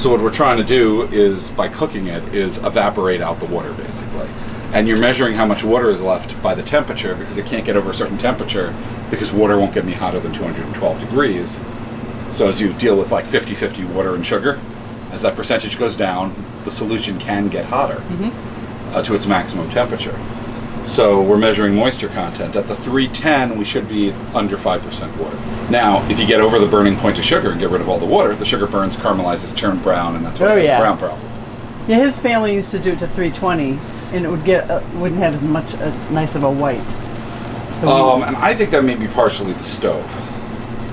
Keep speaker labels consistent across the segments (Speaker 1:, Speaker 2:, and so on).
Speaker 1: So what we're trying to do is, by cooking it, is evaporate out the water, basically. And you're measuring how much water is left by the temperature, because it can't get over a certain temperature, because water won't get any hotter than 212 degrees. So as you deal with like 50-50 water and sugar, as that percentage goes down, the solution can get hotter to its maximum temperature. So we're measuring moisture content. At the 310, we should be under 5% water. Now, if you get over the burning point of sugar and get rid of all the water, the sugar burns, caramelizes, turn brown, and that's why we have a brown problem.
Speaker 2: Yeah, his family used to do it to 320, and it would wouldn't have as nice of a white. So
Speaker 1: and I think that may be partially the stove,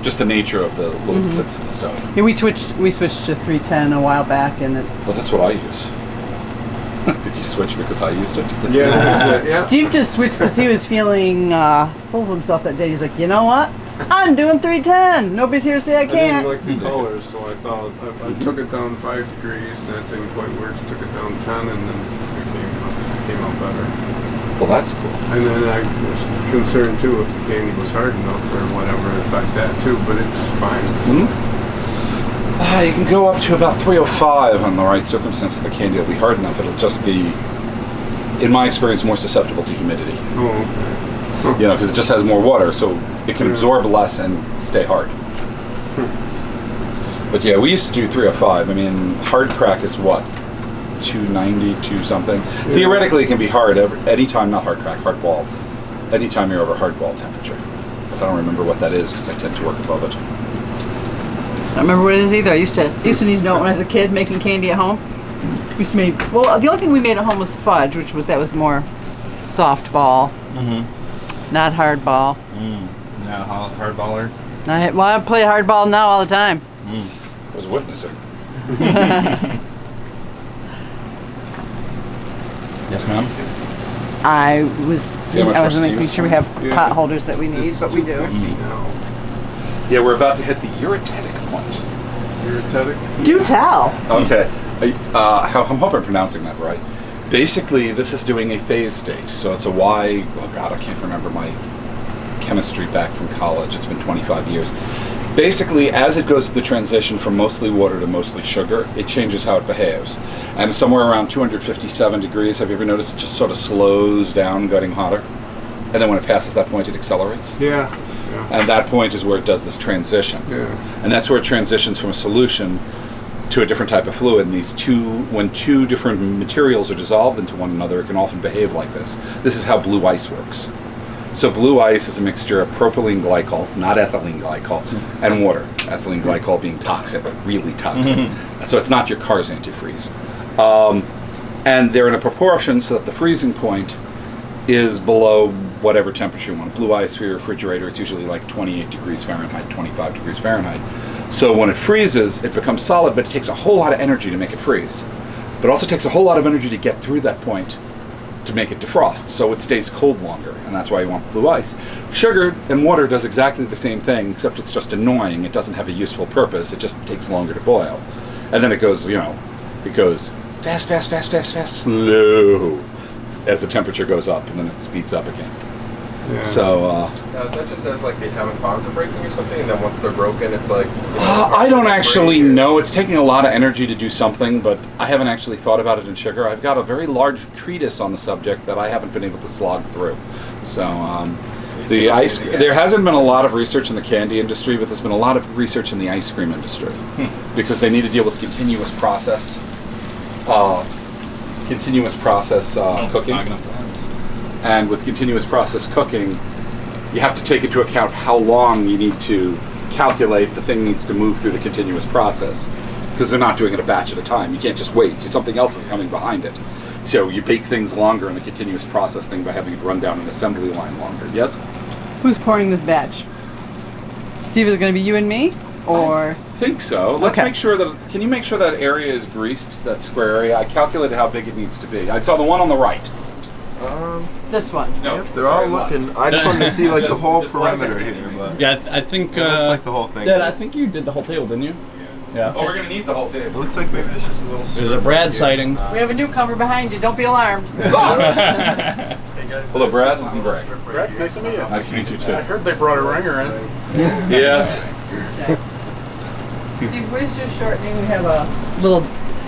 Speaker 1: just the nature of the little bits of the stove.
Speaker 2: Yeah, we switched to 310 a while back, and
Speaker 1: Well, that's what I use. Did you switch because I used it?
Speaker 3: Yeah.
Speaker 2: Steve just switched because he was feeling full of himself that day. He's like, you know what? I'm doing 310. Nobody's here to say I can't.
Speaker 3: I didn't like the colors, so I thought I took it down 5 degrees, and that didn't quite work. Took it down 10, and then it came out better.
Speaker 1: Well, that's cool.
Speaker 3: And then I was concerned too if the candy was hard enough or whatever, affect that too. But it's fine.
Speaker 1: You can go up to about 305 on the right circumstances. The candy will be hard enough. It'll just be, in my experience, more susceptible to humidity.
Speaker 3: Oh, okay.
Speaker 1: You know, because it just has more water, so it can absorb less and stay hard. But yeah, we used to do 305. I mean, hard crack is what? 290, 2 something. Yeah. Theoretically, it can be hard anytime, not hard crack, hard ball. Anytime you're over hard ball temperature. But I don't remember what that is because I tend to work above it.
Speaker 2: I don't remember what it is either. I used to need to know it when I was a kid making candy at home. We used to make, well, the only thing we made at home was fudge, which was more soft ball, not hard ball.
Speaker 4: Not hard baller.
Speaker 2: I play hard ball now all the time.
Speaker 1: I was witnessing.
Speaker 4: Yes, ma'am.
Speaker 2: I was making sure we have pot holders that we need, but we do.
Speaker 1: Yeah, we're about to hit the uretetic point.
Speaker 3: Uretetic?
Speaker 2: Do tell.
Speaker 1: Okay. I'm hoping I'm pronouncing that right. Basically, this is doing a phase stage. So it's a Y. Oh, God, I can't remember my chemistry back from college. It's been 25 years. Basically, as it goes through the transition from mostly water to mostly sugar, it changes how it behaves. And somewhere around 257 degrees, have you ever noticed it just sort of slows down, getting hotter? And then when it passes that point, it accelerates?
Speaker 3: Yeah.
Speaker 1: And that point is where it does this transition.
Speaker 3: Yeah.
Speaker 1: And that's where it transitions from a solution to a different type of fluid. And when two different materials are dissolved into one another, it can often behave like this. This is how blue ice works. So blue ice is a mixture of propylene glycol, not ethylene glycol, and water. Ethylene glycol being toxic, really toxic. So it's not your car's antifreeze. And they're in a proportion so that the freezing point is below whatever temperature you want. Blue ice for your refrigerator is usually like 28 degrees Fahrenheit, 25 degrees Fahrenheit. So when it freezes, it becomes solid, but it takes a whole lot of energy to make it freeze. But it also takes a whole lot of energy to get through that point to make it defrost, so it stays cold longer, and that's why you want blue ice. Sugar and water does exactly the same thing, except it's just annoying. It doesn't have a useful purpose. It just takes longer to boil. And then it goes, it goes fast, fast, fast, fast, fast, slow, as the temperature goes up, and then it speeds up again. Yeah. So,
Speaker 5: is that just as like the atomic bonds are breaking or something, and then once they're broken, it's like...
Speaker 1: I don't actually know. It's taking a lot of energy to do something, but I haven't actually thought about it in sugar. I've got a very large treatise on the subject that I haven't been able to slog through. So, there hasn't been a lot of research in the candy industry, but there's been a lot of research in the ice cream industry because they need to deal with continuous process cooking. And with continuous process cooking, you have to take into account how long you need to calculate the thing needs to move through the continuous process, because they're not doing it a batch at a time. You can't just wait. Something else is coming behind it. So you bake things longer in the continuous process thing by having it run down an assembly line longer. Yes?
Speaker 2: Who's pouring this batch? Steve, is it going to be you and me? Or?
Speaker 1: I think so. Let's make sure that, can you make sure that area is greased, that square area? I calculated how big it needs to be. I saw the one on the right.
Speaker 2: This one.
Speaker 1: No,
Speaker 6: they're all looking. I just wanted to see like the whole perimeter here. But
Speaker 4: yeah, I think
Speaker 6: it looks like the whole thing.
Speaker 4: Dad, I think you did the whole table, didn't you? Yeah.
Speaker 1: Oh, we're gonna need the whole table.
Speaker 6: It looks like maybe there's just a little.
Speaker 4: There's a Brad sighting.
Speaker 2: We have a newcomer behind you. Don't be alarmed.
Speaker 6: Hey guys,
Speaker 1: hello, Brad. I'm Greg.
Speaker 7: Brad, nice to meet you.
Speaker 1: Nice to meet you too.
Speaker 7: I heard they brought a ringer in.
Speaker 1: Yes.
Speaker 2: Steve, where's your shortening? We have a Little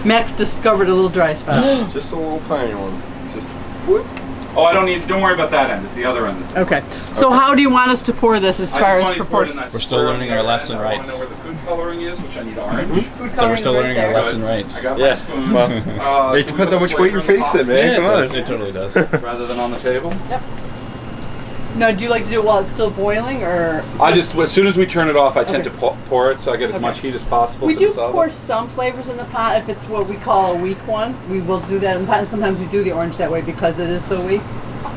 Speaker 2: Max discovered a little dry spot.
Speaker 6: Just a little tiny one. It's just.
Speaker 1: Oh, don't worry about that end. It's the other end. That's
Speaker 2: Okay. So how do you want us to pour this as far as proportion?
Speaker 4: We're still learning our lefts and rights.
Speaker 1: I want to know where the food coloring is, which I need orange.
Speaker 2: Food
Speaker 4: So we're still
Speaker 2: coloring's
Speaker 4: learning our
Speaker 2: right
Speaker 4: lefts
Speaker 2: there.
Speaker 4: and rights.
Speaker 1: I got my
Speaker 6: Yeah.
Speaker 1: spoon.
Speaker 6: Well,
Speaker 1: Can
Speaker 6: it
Speaker 1: we
Speaker 6: depends
Speaker 1: put
Speaker 6: on which
Speaker 1: flavor
Speaker 6: way you're
Speaker 1: in the
Speaker 6: facing,
Speaker 1: pot
Speaker 6: man.
Speaker 4: Yeah,
Speaker 6: Come on.
Speaker 4: it totally does.
Speaker 1: rather than on the table?
Speaker 2: Now, do you like to do it while it's still boiling, or
Speaker 1: I just, as soon as we turn it off, I tend
Speaker 2: Okay.
Speaker 1: to pour it so I get as
Speaker 2: Okay.
Speaker 1: much heat as possible.
Speaker 2: we
Speaker 1: to
Speaker 2: do
Speaker 1: the solid.
Speaker 2: pour some flavors in the pot if it's what we call a weak one. We will do that in the pot, and sometimes we do the orange that way because it is so weak.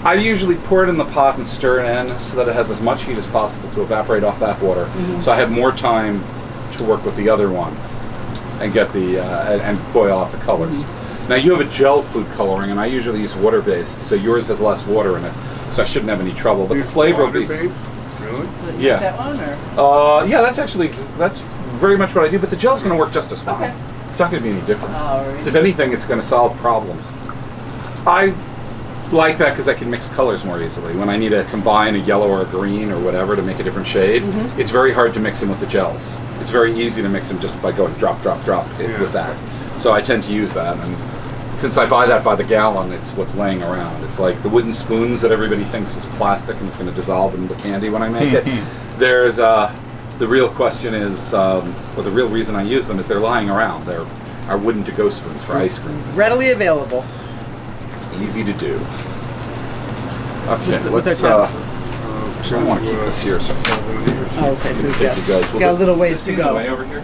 Speaker 1: I usually pour it in the pot and stir it in so that it has as much heat as possible to evaporate off that water. So I have more time to work with the other one and get the and boil out the colors. Now you have a gel food coloring, and I usually use water-based, so yours has less water in it, so I shouldn't have any trouble. But the flavor will be
Speaker 3: Water-based? Really?
Speaker 1: Yeah.
Speaker 2: That one, or
Speaker 1: yeah, that's very much what I do. But the gel's going to work just as fine.
Speaker 2: Okay.
Speaker 1: It's not going to be any different.
Speaker 2: Oh,
Speaker 1: So if anything, it's going to solve problems. I like that because I can mix colors more easily. When I need to combine a yellow or a green or whatever to make a different shade, it's very hard to mix them with the gels. It's very easy to mix them just by going drop, drop, drop with that. So I tend to use that. And since I buy that by the gallon, it's what's laying around. It's like the wooden spoons that everybody thinks is plastic and it's going to dissolve into candy when I make it. There's the real question is, or the real reason I use them is they're lying around. They're our wooden to-go spoons for ice cream. It's
Speaker 2: readily available.
Speaker 1: easy to do. Okay,
Speaker 2: What's
Speaker 1: let's.
Speaker 2: our
Speaker 1: I want to keep this here. So
Speaker 2: Oh, okay, so we've
Speaker 1: take you guys.
Speaker 2: got a little ways to go.
Speaker 1: Way over here.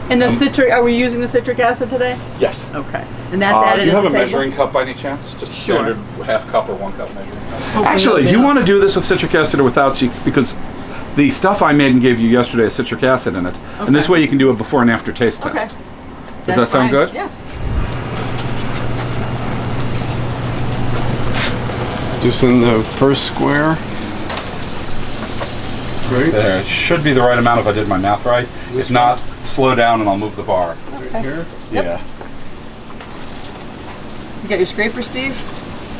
Speaker 2: And the citric, are we using the citric acid today?
Speaker 1: Yes.
Speaker 2: Okay. And that's added
Speaker 1: do you
Speaker 2: at
Speaker 1: have
Speaker 2: the
Speaker 1: a
Speaker 2: table?
Speaker 1: measuring cup by any chance? Just a
Speaker 2: Sure.
Speaker 1: standard half cup or 1 cup measuring cup.
Speaker 2: Hopefully
Speaker 1: Actually, do
Speaker 2: it'll
Speaker 1: you
Speaker 2: be
Speaker 1: want to do this with citric acid or without? Because the stuff I made and gave you yesterday has citric acid in it, and this
Speaker 2: Okay.
Speaker 1: way you can do a before and after taste test.
Speaker 2: Okay.
Speaker 1: Does that sound good?
Speaker 2: Yeah.
Speaker 3: Just in the first square. Right?
Speaker 1: There, it should be the right amount if I did my math right. If not, slow down and I'll move the bar.
Speaker 3: Right here.
Speaker 1: Yeah.
Speaker 2: You got your scraper, Steve?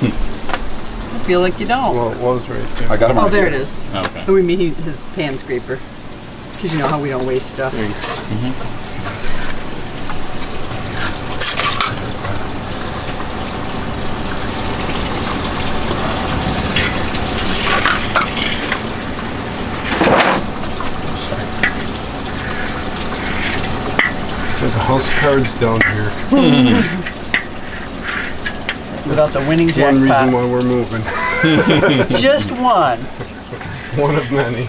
Speaker 2: I feel like you don't.
Speaker 3: Well, it was right there.
Speaker 1: I got them
Speaker 2: Oh,
Speaker 1: right
Speaker 2: there
Speaker 1: here.
Speaker 2: it is.
Speaker 4: Okay.
Speaker 2: Oh, we mean his pan scraper. Because you know how we don't waste stuff.
Speaker 3: So the house cards down here.
Speaker 2: Without the winning
Speaker 3: One reason
Speaker 2: jackpot.
Speaker 3: why we're moving.
Speaker 2: Just one.
Speaker 3: One of many.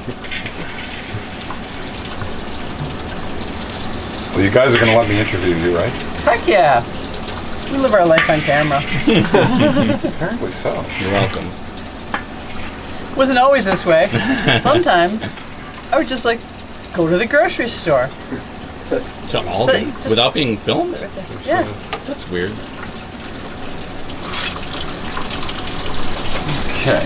Speaker 1: Well, you guys are going to let me interview you, right?
Speaker 2: Heck yeah. We live our life on camera.
Speaker 1: Apparently so.
Speaker 4: You're welcome.
Speaker 2: Wasn't always this way. Sometimes I would just like go to the grocery store.
Speaker 4: So all
Speaker 2: So,
Speaker 4: of them?
Speaker 2: just-
Speaker 4: Without being filmed?
Speaker 2: Yeah.
Speaker 4: That's weird.
Speaker 1: Okay.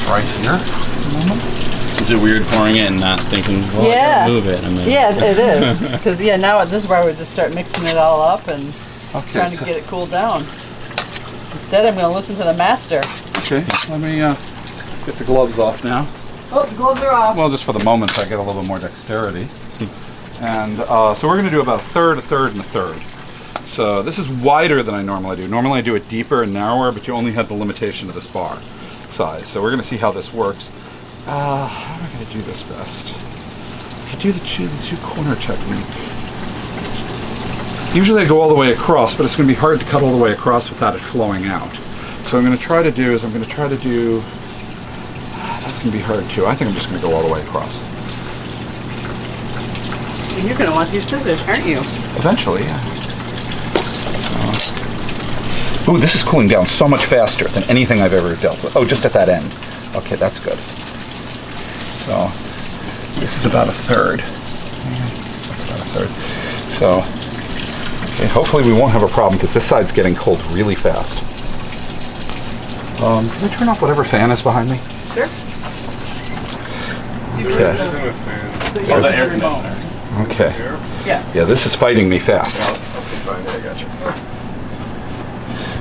Speaker 1: Right here.
Speaker 4: Is it weird pouring it and not thinking, well, I
Speaker 2: Yeah.
Speaker 4: gotta move it? And then
Speaker 2: Yeah, it is. Because now this is where I would just start mixing it all up and
Speaker 1: Okay.
Speaker 2: trying to get it cooled down. Instead, I'm going to listen to the master.
Speaker 1: Okay. Let me get the gloves off now.
Speaker 2: Oh, the gloves are off.
Speaker 1: Well, just for the moment, I get a little bit more dexterity. And so we're going to do about a third, a third, and a third. So this is wider than I normally do. Normally I do it deeper and narrower, but you only have the limitation of this bar size. So we're going to see how this works. How am I going to do this best? I do the two corner technique. Usually I go all the way across, but it's going to be hard to cut all the way across without it flowing out. So what I'm going to try to do is that's going to be hard too. I think I'm just going to go all the way across.
Speaker 2: And you're going to want these scissors, aren't you?
Speaker 1: Eventually, yeah. Ooh, this is cooling down so much faster than anything I've ever dealt with. Oh, just at that end. Okay, that's good. So, this is about a third. So, okay, hopefully we won't have a problem because this side's getting cold really fast. Can we turn off whatever fan is behind me?
Speaker 2: Sure.
Speaker 1: Okay.
Speaker 3: Using a fan.
Speaker 4: Oh, the air conditioner.
Speaker 1: Okay.
Speaker 2: Yeah.
Speaker 1: Yeah, this is fighting me fast.
Speaker 5: I'll stick behind it, I got you.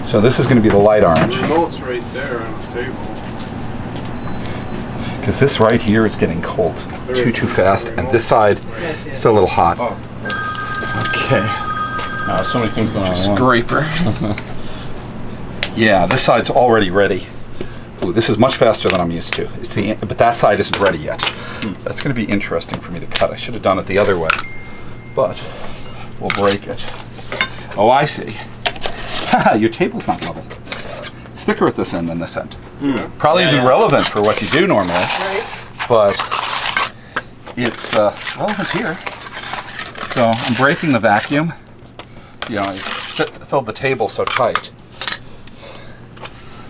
Speaker 1: So this is going to be the light
Speaker 3: The
Speaker 1: orange.
Speaker 3: remote's right there on the table.
Speaker 1: Because this right here is getting cold too fast, and this side is still a little hot. Okay.
Speaker 4: So many things going on at once.
Speaker 1: Scraper. Yeah, this side's already ready. Ooh, this is much faster than I'm used to. But that side isn't ready yet. That's going to be interesting for me to cut. I should have done it the other way, but we'll break it. Oh, I see. Your table's not level. It's thicker at this end than this end. Probably isn't relevant for what you do normally, but it's relevant here. So I'm breaking the vacuum. You know, I filled the table so tight.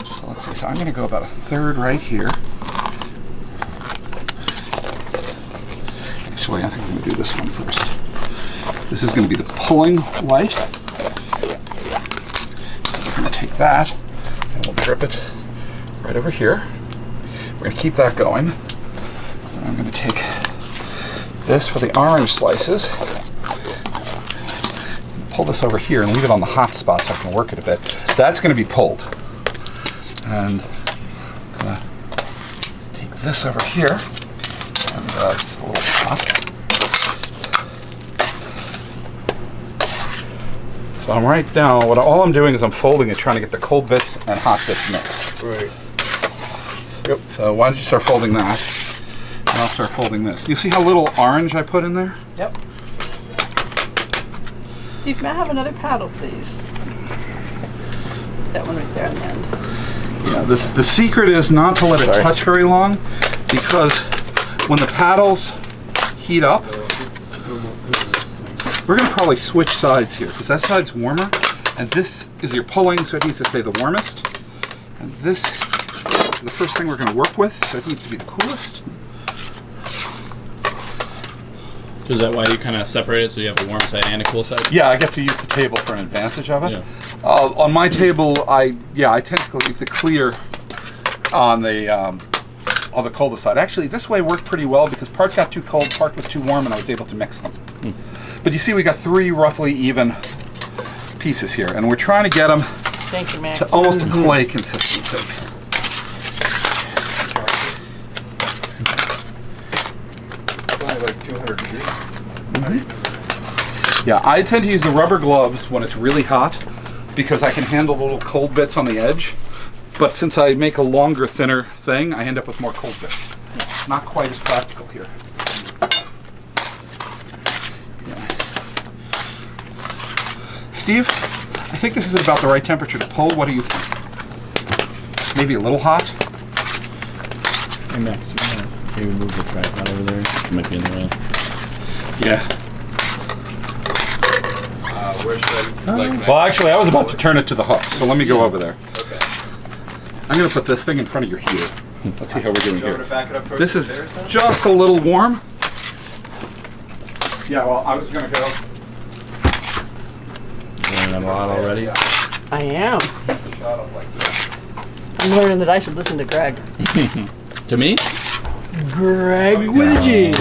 Speaker 1: So let's see. So I'm going to go about a third right here. Actually, I think I'm going to do this one first. This is going to be the pulling light. We're going to take that and we'll drip it right over here. We're going to keep that going. And I'm going to take this for the orange slices. Pull this over here and leave it on the hot spot so I can work it a bit. That's going to be pulled. And I'm going to take this over here. And it's a little hot. So I'm right now, all I'm doing is I'm folding it, trying to get the cold bits and hot bits mixed.
Speaker 3: Right.
Speaker 1: Yep. So why don't you start folding that, and I'll start folding this. You see how little orange I put in there?
Speaker 2: Yep. Steve, may I have another paddle, please? That one right there on the end.
Speaker 1: Yeah, the secret is not to let it touch very long, because when the paddles heat up, we're going to probably switch sides here, because that side's warmer, and this is your pulling, so it needs to stay the warmest. And this is the first thing we're going to work with, so it needs to be the coolest.
Speaker 4: Is that why you kind of separate it so you have a warm side and a cool side?
Speaker 1: Yeah, I get to use the table for an advantage of it.
Speaker 4: Yeah.
Speaker 1: On my table, I tend to leave the clear on the coldest side. Actually, this way worked pretty well because part got too cold, part was too warm, and I was able to mix them. But you see, we got 3 roughly even pieces here, and we're trying to get them
Speaker 2: Thank you, Max.
Speaker 1: to almost a clay consistency.
Speaker 3: Probably like 200 degrees.
Speaker 1: Yeah, I tend to use the rubber gloves when it's really hot because I can handle the little cold bits on the edge. But since I make a longer, thinner thing, I end up with more cold bits. It's not quite as practical here. Yeah. Steve, I think this is about the right temperature to pull. What do you think? Maybe a little hot?
Speaker 4: Hey Max, you want to maybe move the tripod over there? It might be in the way.
Speaker 1: Yeah.
Speaker 5: Where should I, like,
Speaker 1: Well, actually, I was about to turn it to the hook, so let me go over there.
Speaker 5: okay.
Speaker 1: I'm going to put this thing in front of your heel. Let's see how we're doing
Speaker 5: Do you want
Speaker 1: here.
Speaker 5: to back it up towards
Speaker 1: This
Speaker 5: the
Speaker 1: is
Speaker 5: stairs then?
Speaker 1: just a little warm. Yeah, well, I was going to go.
Speaker 4: Learning a lot already.
Speaker 2: I am.
Speaker 5: Shot up like this.
Speaker 2: I'm learning that I should listen to Greg.
Speaker 4: To me?
Speaker 2: Greg with a G.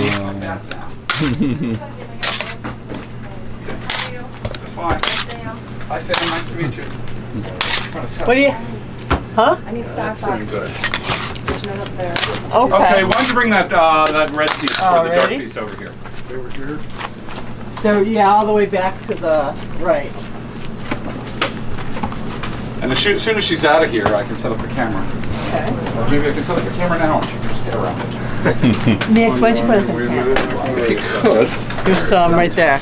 Speaker 1: Fine. Hi, Sam. Nice to meet you.
Speaker 2: What do you? Huh?
Speaker 8: I need Star Fox. There's none up there.
Speaker 2: Okay.
Speaker 1: Okay, why don't you bring that that red piece or the dark
Speaker 2: Alrighty.
Speaker 1: piece over here?
Speaker 3: Over here.
Speaker 2: There, yeah, all the way back to the right.
Speaker 1: And as soon as she's out of here, I can set up the camera.
Speaker 2: Okay.
Speaker 1: Or maybe I can set up the camera now and she can just get around it.
Speaker 2: Max, why don't you put us in camera?
Speaker 1: If you could.
Speaker 2: There's some right there.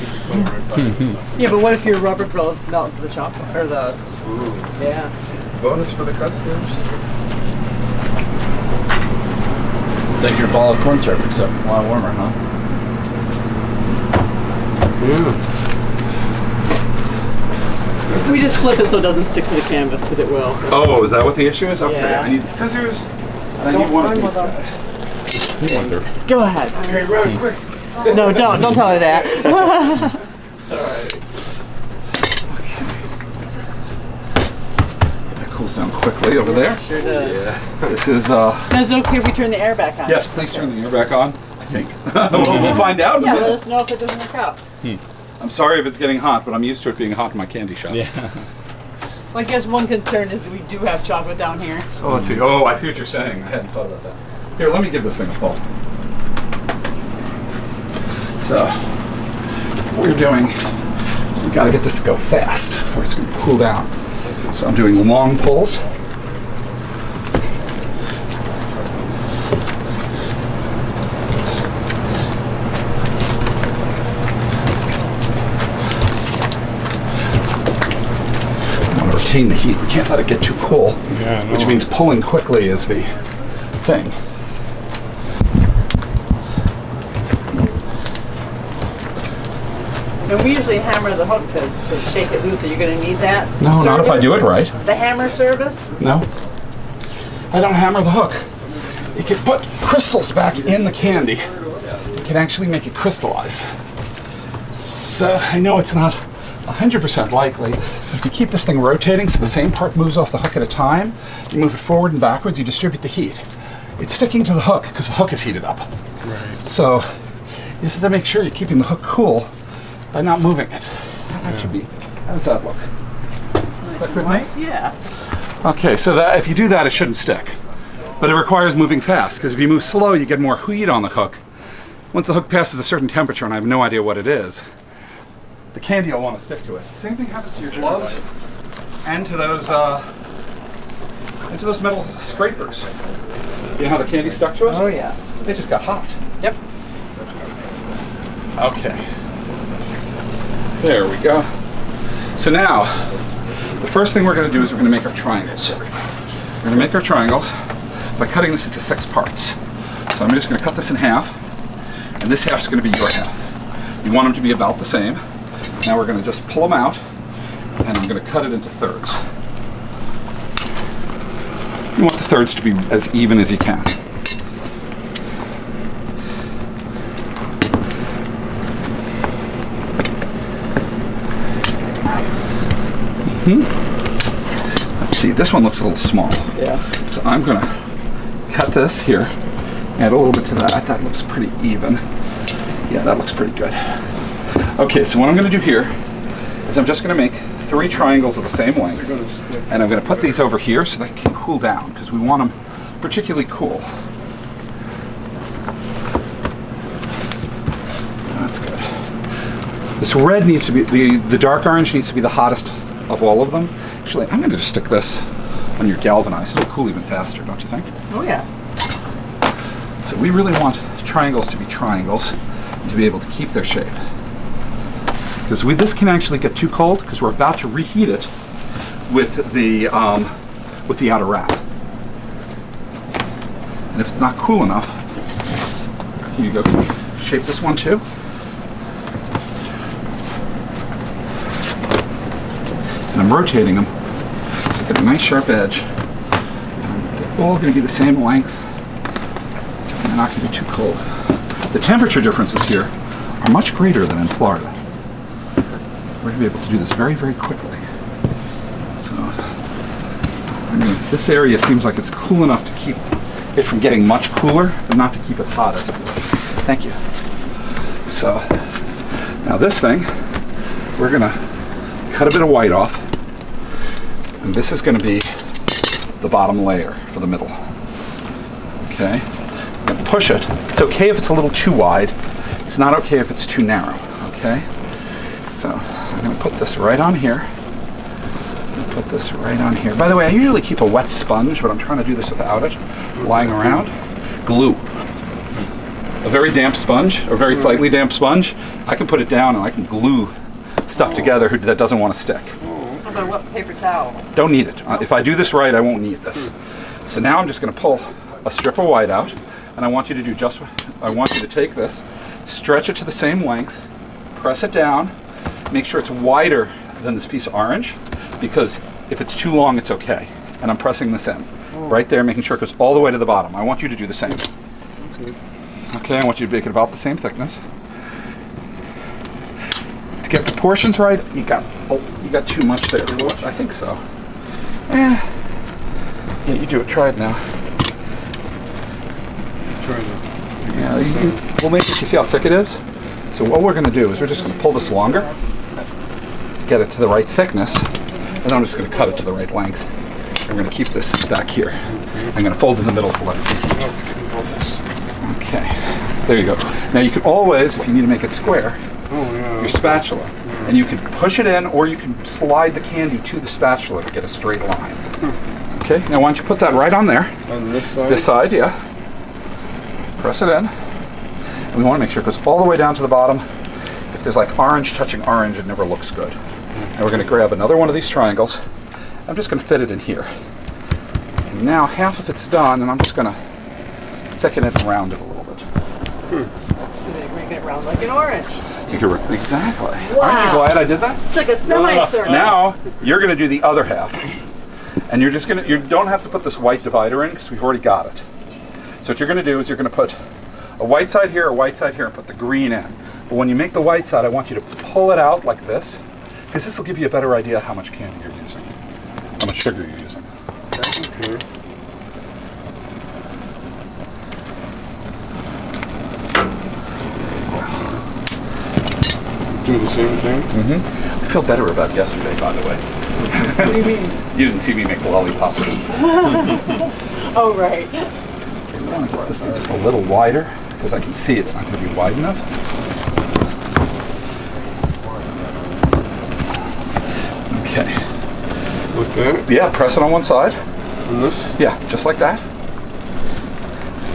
Speaker 2: Yeah, but what if your rubber gloves melt into the chocolate or the? Yeah.
Speaker 5: Bonus for the customers.
Speaker 4: It's like your ball of corn syrup, except a lot warmer, huh?
Speaker 2: We just flip it so it doesn't stick to the canvas because it will.
Speaker 1: Oh, is that what the issue is? Okay,
Speaker 2: Yeah.
Speaker 1: I need the scissors. And I need one of these guys.
Speaker 2: Go ahead.
Speaker 5: Okay, run quick.
Speaker 2: No, don't tell her that.
Speaker 1: That cools down quickly over there.
Speaker 2: Sure does.
Speaker 1: This is
Speaker 2: Now, is it okay if we turn the air back on?
Speaker 1: yes, please turn the air back on. I think. We'll find out in a
Speaker 2: Yeah,
Speaker 1: minute.
Speaker 2: let us know if it doesn't work out.
Speaker 1: I'm sorry if it's getting hot, but I'm used to it being hot in my candy shop.
Speaker 4: Yeah.
Speaker 2: Well, I guess one concern is that we do have chocolate down here.
Speaker 1: So let's see. Oh, I see what you're saying. I hadn't thought about that. Here, let me give this thing a pull. So, what we're doing, we gotta get this to go fast, or it's gonna cool down. So I'm doing long pulls. I want to retain the heat. We can't let it get too cool, which means pulling quickly is the thing.
Speaker 2: And we usually hammer the hook to shake it loose. Are you going to need that?
Speaker 1: No, not if I do it right.
Speaker 2: The hammer service?
Speaker 1: No. I don't hammer the hook. You can put crystals back in the candy. You can actually make it crystallize. So I know it's not 100% likely, but if you keep this thing rotating so the same part moves off the hook at a time, you move it forward and backwards, you distribute the heat. It's sticking to the hook because the hook is heated up. Right. So you just have to make sure you're keeping the hook cool by not moving it. That should be. How does that look?
Speaker 2: Nice and white? Yeah.
Speaker 1: Okay, so that if you do that, it shouldn't stick. But it requires moving fast, because if you move slow, you get more heat on the hook. Once the hook passes a certain temperature, and I have no idea what it is, the candy will want to stick to it. Same thing happens to your gloves and to those metal scrapers. You know how the candy stuck to it?
Speaker 2: Oh yeah.
Speaker 1: They just got hot.
Speaker 2: Yep.
Speaker 1: Okay. There we go. So now, the first thing we're going to do is we're going to make our triangles. We're going to make our triangles by cutting this into 6 parts. So I'm just going to cut this in half, and this half is going to be your half. You want them to be about the same. Now we're going to just pull them out, and I'm going to cut it into thirds. You want the thirds to be as even as you can. Let's see, this one looks a little small.
Speaker 2: Yeah.
Speaker 1: So I'm going to cut this here, add a little bit to that. That looks pretty even. Yeah, that looks pretty good. Okay, so what I'm going to do here is I'm just going to make 3 triangles of the same length, and I'm going to put these over here so they can cool down, because we want them particularly cool. That's good. This red needs to be, the dark orange needs to be the hottest of all of them. Actually, I'm going to just stick this on your galvanized. It'll cool even faster, don't you think?
Speaker 2: Oh yeah.
Speaker 1: So we really want triangles to be triangles and to be able to keep their shape. Because this can actually get too cold because we're about to reheat it with the outer wrap. And if it's not cool enough, here you go. Can you shape this one too? And I'm rotating them so get a nice sharp edge. And they're all going to be the same length. And they're not going to be too cold. The temperature differences here are much greater than in Florida. We're going to be able to do this very, very quickly. So, this area seems like it's cool enough to keep it from getting much cooler, but not to keep it hot as it was. Thank you. So, now this thing, we're going to cut a bit of white off. And this is going to be the bottom layer for the middle. Okay? I'm going to push it. It's okay if it's a little too wide. It's not okay if it's too narrow. Okay? So, I'm going to put this right on here. Put this right on here. By the way, I usually keep a wet sponge, but I'm trying to do this without it lying around. Glue. A very damp sponge, or very slightly damp sponge, I can put it down and I can glue stuff together that doesn't want to stick.
Speaker 2: How about a wet paper towel?
Speaker 1: Don't need it. If I do this right, I won't need this. So now I'm just going to pull a strip of white out, and I want you to do I want you to take this, stretch it to the same length, press it down, make sure it's wider than this piece of orange, because if it's too long, it's okay. And I'm pressing this in. Right there, making sure it goes all the way to the bottom. I want you to do the same. Okay, I want you to make it about the same thickness. To get proportions right, you got too much there. I think so. Yeah, you do it. Try it now. Yeah, we'll make it. You see how thick it is? So what we're going to do is we're just going to pull this longer to get it to the right thickness, and then I'm just going to cut it to the right length. I'm going to keep this back here. I'm going to fold in the middle to let it be. Okay, there you go. Now you can always, if you need to make it square,
Speaker 3: yeah.
Speaker 1: your spatula, and you can push it in, or you can slide the candy to the spatula to get a straight line. Okay, now why don't you put that right on there?
Speaker 3: On this side?
Speaker 1: This side, yeah. Press it in. And we want to make sure it goes all the way down to the bottom. If there's like orange touching orange, it never looks good. And we're going to grab another one of these triangles. I'm just going to fit it in here. And now half of it's done, and I'm just going to thicken it and round it a little bit.
Speaker 2: Make it round like an orange.
Speaker 1: Exactly.
Speaker 2: Wow.
Speaker 1: Aren't you glad I did that?
Speaker 2: It's like a semicircle.
Speaker 1: Now you're going to do the other half, and you're just going to. You don't have to put this white divider in because we've already got it. So what you're going to do is you're going to put a white side here, and put the green in. But when you make the white side, I want you to pull it out like this, because this will give you a better idea how much candy you're using, how much sugar you're using.
Speaker 3: Okay. Do the same thing?
Speaker 1: I feel better about yesterday, by the way.
Speaker 2: What do you mean?
Speaker 1: You didn't see me make lollipops.
Speaker 2: Oh, right.
Speaker 1: I want to get this thing just a little wider, because I can see it's not going to be wide enough. Okay.
Speaker 3: Like that?
Speaker 1: Yeah, press it on one side.
Speaker 3: And this?
Speaker 1: Yeah, just like that.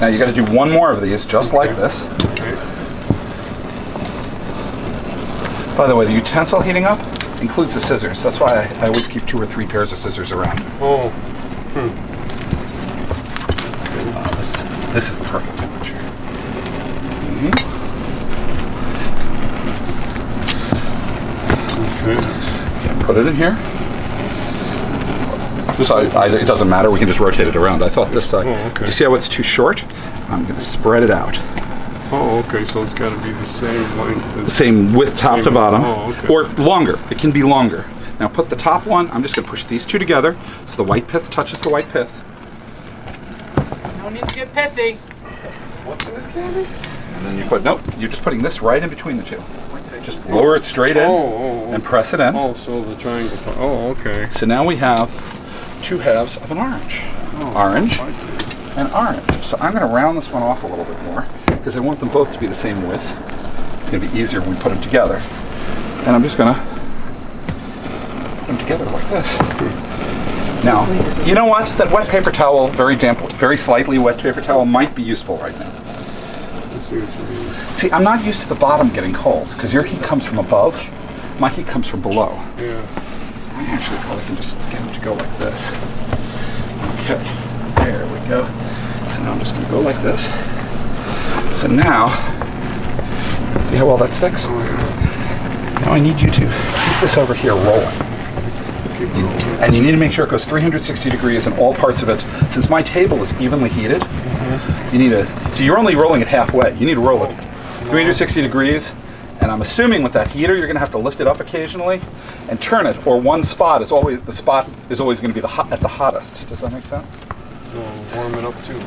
Speaker 1: Now you got to do one more of these, just like this.
Speaker 3: Okay.
Speaker 1: By the way, the utensil heating up includes the scissors. That's why I always keep 2 or 3 pairs of scissors around.
Speaker 3: Oh.
Speaker 1: This is the perfect temperature. Okay, put it in here. This side, it doesn't matter. We can just rotate it around. I thought this side.
Speaker 3: Oh, okay.
Speaker 1: You see how it's too short? I'm going to spread it out.
Speaker 3: Oh, okay, so it's got to be the same length as...
Speaker 1: Same width, top to bottom,
Speaker 3: okay.
Speaker 1: or longer. It can be longer. Now put the top one. I'm just going to push these two together so the white pith touches the white pith.
Speaker 2: No need to get pithy.
Speaker 6: What's in this candy?
Speaker 1: And then you put, nope, you're just putting this right in between the two. Just lower it straight in and press it in.
Speaker 3: Oh, so the triangle part. Oh, okay.
Speaker 1: So now we have 2 halves of an orange. Orange
Speaker 3: I see.
Speaker 1: and orange. So I'm going to round this one off a little bit more because I want them both to be the same width. It's going to be easier when we put them together. And I'm just going to put them together like this. Now, you know what? That wet paper towel, very damp, very slightly wet paper towel might be useful right now.
Speaker 3: I see what you mean.
Speaker 1: See, I'm not used to the bottom getting cold because your heat comes from above. My heat comes from below.
Speaker 3: Yeah.
Speaker 1: I actually probably can just get them to go like this. Okay, there we go. So now I'm just going to go like this. So now, see how well that sticks? Now I need you to keep this over here rolling. And you need to make sure it goes 360 degrees in all parts of it. Since my table is evenly heated, you need to, so you're only rolling it halfway. You need to roll it 360 degrees. And I'm assuming with that heater, you're going to have to lift it up occasionally and turn it, or one spot is always, the spot is always going to be at the hottest. Does that make sense?
Speaker 3: So warm it up too.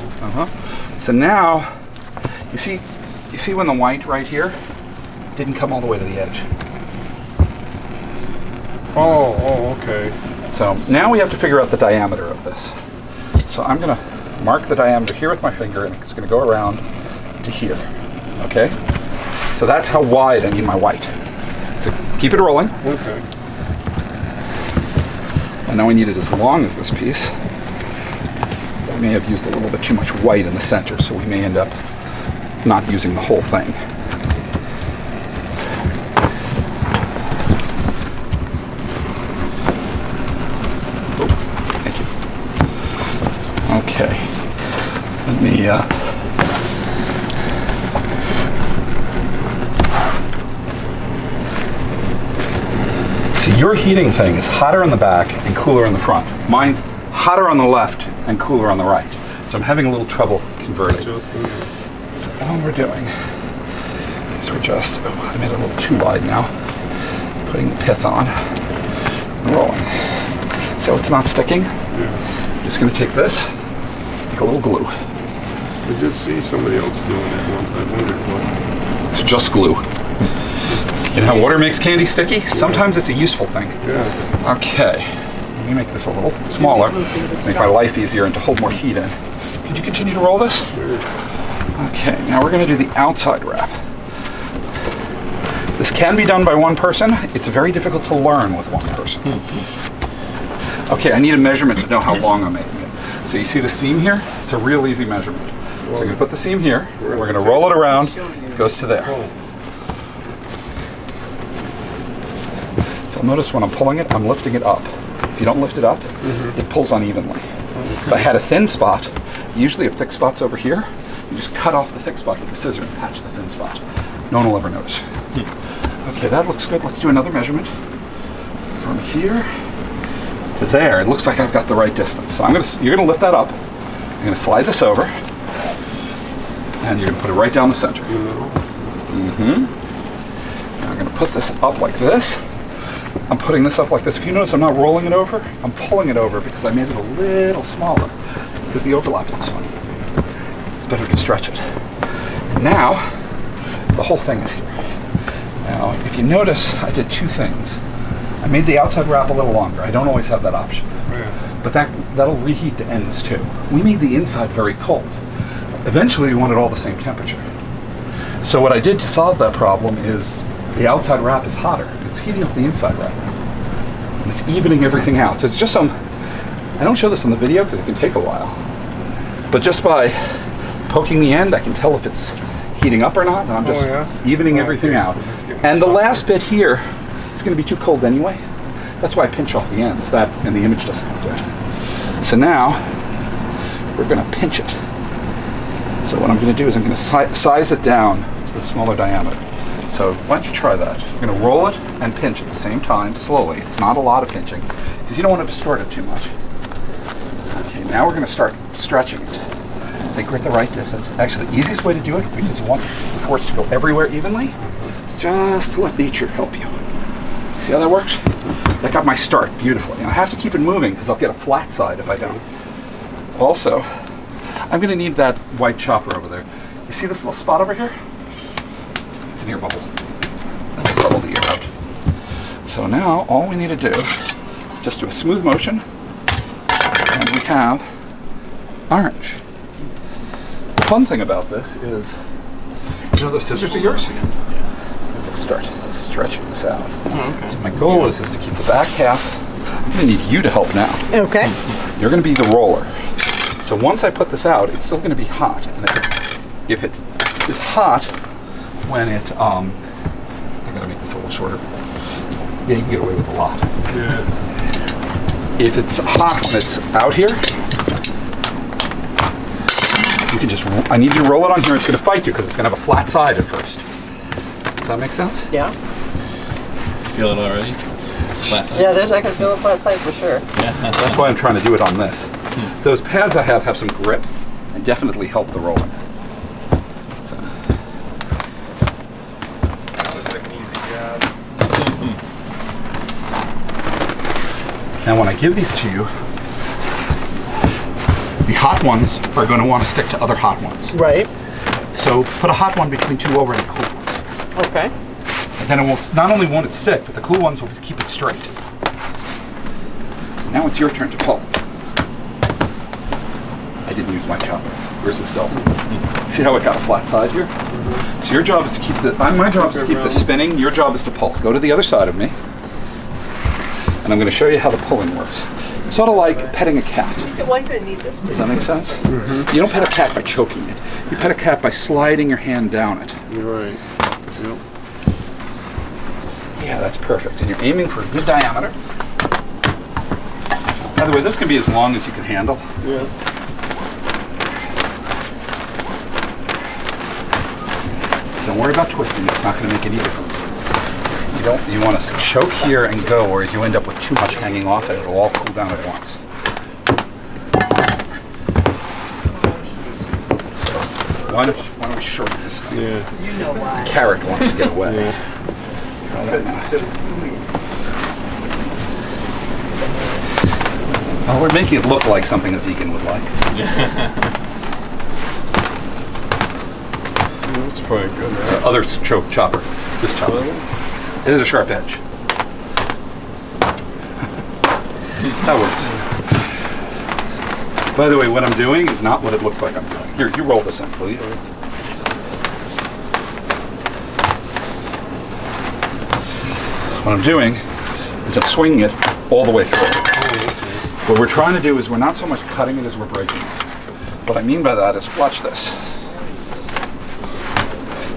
Speaker 1: So now, you see when the white right here didn't come all the way to the edge.
Speaker 3: Oh, okay.
Speaker 1: So now we have to figure out the diameter of this. So I'm going to mark the diameter here with my finger, and it's going to go around to here. Okay? So that's how wide I need my white. So keep it rolling.
Speaker 3: Okay.
Speaker 1: And now we need it as long as this piece. We may have used a little bit too much white in the center, so we may end up not using the whole thing. Oh, thank you. Okay. Let me, see, your heating thing is hotter on the back and cooler in the front. Mine's hotter on the left and cooler on the right. So I'm having a little trouble converting. So all we're doing is we're just, oh, I made it a little too wide now. Putting the pith on and rolling. So it's not sticking. I'm just going to take this, make a little glue.
Speaker 3: I did see somebody else doing it once. I wondered what.
Speaker 1: It's just glue. You know how water makes candy sticky? Sometimes it's a useful thing.
Speaker 3: Yeah.
Speaker 1: Okay. Let me make this a little smaller, make my life easier and to hold more heat in. Could you continue to roll this?
Speaker 3: Sure.
Speaker 1: Okay, now we're going to do the outside wrap. This can be done by one person. It's very difficult to learn with one person. Okay, I need a measurement to know how long I'm making it. So you see the seam here? It's a real easy measurement. So you're going to put the seam here. We're going to roll it around. It goes to there. So notice when I'm pulling it, I'm lifting it up. If you don't lift it up, it pulls unevenly. If I had a thin spot, usually if thick spot's over here, you just cut off the thick spot with the scissor and patch the thin spot. No one will ever notice. Okay, that looks good. Let's do another measurement. From here to there, it looks like I've got the right distance. So you're gonna lift that up. I'm gonna slide this over, and you're gonna put it right down the center. Now I'm gonna put this up like this. I'm putting this up like this. If you notice, I'm not rolling it over. I'm pulling it over because I made it a little smaller because the overlap looks funny. It's better to stretch it. And now, the whole thing is here. Now, if you notice, I did two things. I made the outside wrap a little longer. I don't always have that option. But that'll reheat the ends too. We made the inside very cold. Eventually, we want it all the same temperature. So what I did to solve that problem is the outside wrap is hotter. It's heating up the inside wrap. And it's evening everything out. So it's just I don't show this on the video because it can take a while. But just by poking the end, I can tell if it's heating up or not. And I'm just evening everything out. And the last bit here is going to be too cold anyway. That's why I pinch off the ends. That and the image doesn't look good. So now we're going to pinch it. So what I'm going to do is I'm going to size it down to a smaller diameter. So why don't you try that? You're going to roll it and pinch at the same time, slowly. It's not a lot of pinching, because you don't want to distort it too much. Okay, now we're going to start stretching it. I think we're at the right distance. Actually, the easiest way to do it, because you want the force to go everywhere evenly, just let nature help you. See how that works? That got my start beautifully. And I have to keep it moving, because I'll get a flat side if I don't. Also, I'm going to need that white chopper over there. You see this little spot over here? It's an ear bubble. Let's just level the ear out. So now all we need to do is just do a smooth motion, and we have orange. The fun thing about this is, you know those scissors of yours? Start stretching this out. So my goal is to keep the back half. I'm going to need you to help now.
Speaker 2: Okay.
Speaker 1: You're going to be the roller. So once I put this out, it's still going to be hot. And if it is hot when it, I gotta make this a little shorter. Yeah, you can get away with a lot.
Speaker 3: Yeah.
Speaker 1: If it's hot when it's out here, you can just, I need you to roll it on here. It's going to fight you because it's going to have a flat side at first. Does that make sense?
Speaker 2: Yeah.
Speaker 4: Feel it already? Flat side?
Speaker 2: Yeah, I can feel a flat side for sure.
Speaker 4: Yeah.
Speaker 1: That's why I'm trying to do it on this. Those pads I have some grip and definitely help the rolling. So.
Speaker 5: That looks like an easy job.
Speaker 1: Now when I give these to you, the hot ones are going to want to stick to other hot ones.
Speaker 2: Right.
Speaker 1: So put a hot one between two already cool ones.
Speaker 2: Okay.
Speaker 1: And then it won't, not only won't it stick, but the cool ones will keep it straight. So now it's your turn to pull. I didn't use my chopper. Yours is dull. See how it got a flat side here? So your job is to keep my job is to keep the spinning. Your job is to pull. Go to the other side of me. And I'm going to show you how the pulling works. It's sort of like petting a cat.
Speaker 8: Well, you're gonna need this.
Speaker 1: Does that make sense? You don't pet a cat by choking it. You pet a cat by sliding your hand down it.
Speaker 3: You're right. Yep.
Speaker 1: Yeah, that's perfect. And you're aiming for a good diameter. By the way, this can be as long as you can handle.
Speaker 3: Yeah.
Speaker 1: Don't worry about twisting. It's not going to make any difference. You want to choke here and go, or you end up with too much hanging off it. It'll all cool down at once. So, why don't we shorten this thing?
Speaker 3: Yeah.
Speaker 2: You know why.
Speaker 1: Carrot wants to get away.
Speaker 6: Because he said it's sweet.
Speaker 1: Well, we're making it look like something a vegan would like.
Speaker 3: That's probably good, right?
Speaker 1: Other chopper. This chopper. It is a sharp edge. That works. By the way, what I'm doing is not what it looks like I'm doing. Here, you roll this in, will you? what I'm doing is I'm swinging it all the way through. What we're trying to do is we're not so much cutting it as we're breaking it. What I mean by that is, watch this.